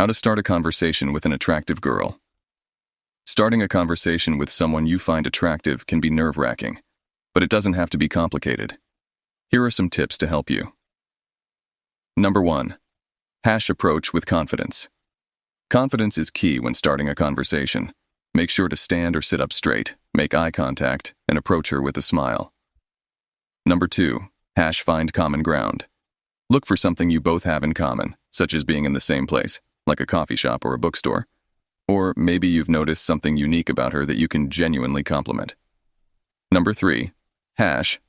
How to start a conversation with an attractive girl. Starting a conversation with someone you find attractive can be nerve-wracking, but it doesn't have to be complicated. Here are some tips to help you. Number 1. Approach with confidence. Confidence is key when starting a conversation. Make sure to stand or sit up straight, make eye contact, and approach her with a smile. Number 2. Find common ground. Look for something you both have in common, such as being in the same place, like a coffee shop or a bookstore. Or maybe you've noticed something unique about her that you can genuinely compliment. Number 3.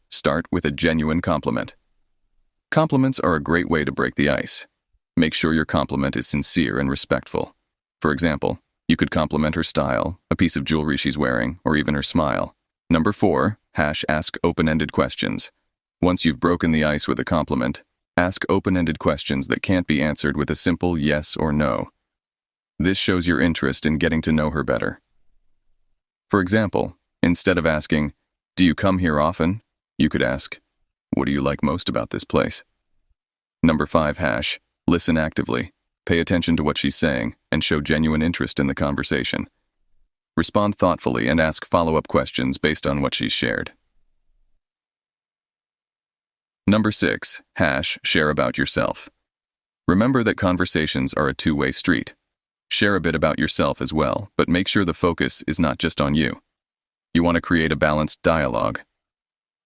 Start with a genuine compliment. Compliments are a great way to break the ice. Make sure your compliment is sincere and respectful. For example, you could compliment her style, a piece of jewelry she's wearing, or even her smile. Number 4. Ask open-ended questions. Once you've broken the ice with a compliment, ask open-ended questions that can't be answered with a simple yes or no. This shows your interest in getting to know her better. For example, instead of asking, "Do you come here often?" you could ask, "What do you like most about this place?" Number 5. Listen actively. Pay attention to what she's saying and show genuine interest in the conversation. Respond thoughtfully and ask follow-up questions based on what she's shared. Number 6. Share about yourself. Remember that conversations are a two-way street. Share a bit about yourself as well, but make sure the focus is not just on you. You want to create a balanced dialogue.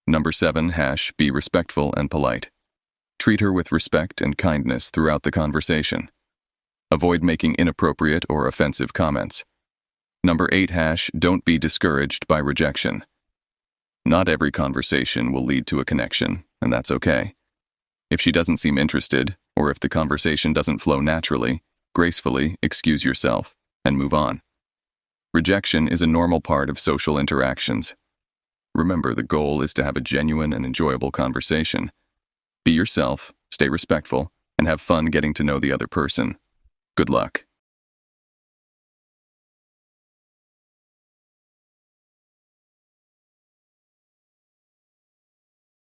Number 7. Be respectful and polite. Treat her with respect and kindness throughout the conversation. Avoid making inappropriate or offensive comments. Number 8. Don't be discouraged by rejection. Not every conversation will lead to a connection, and that's okay. If she doesn't seem interested, or if the conversation doesn't flow naturally, gracefully excuse yourself and move on. Rejection is a normal part of social interactions. Remember, the goal is to have a genuine and enjoyable conversation. Be yourself, stay respectful, and have fun getting to know the other person. Good luck.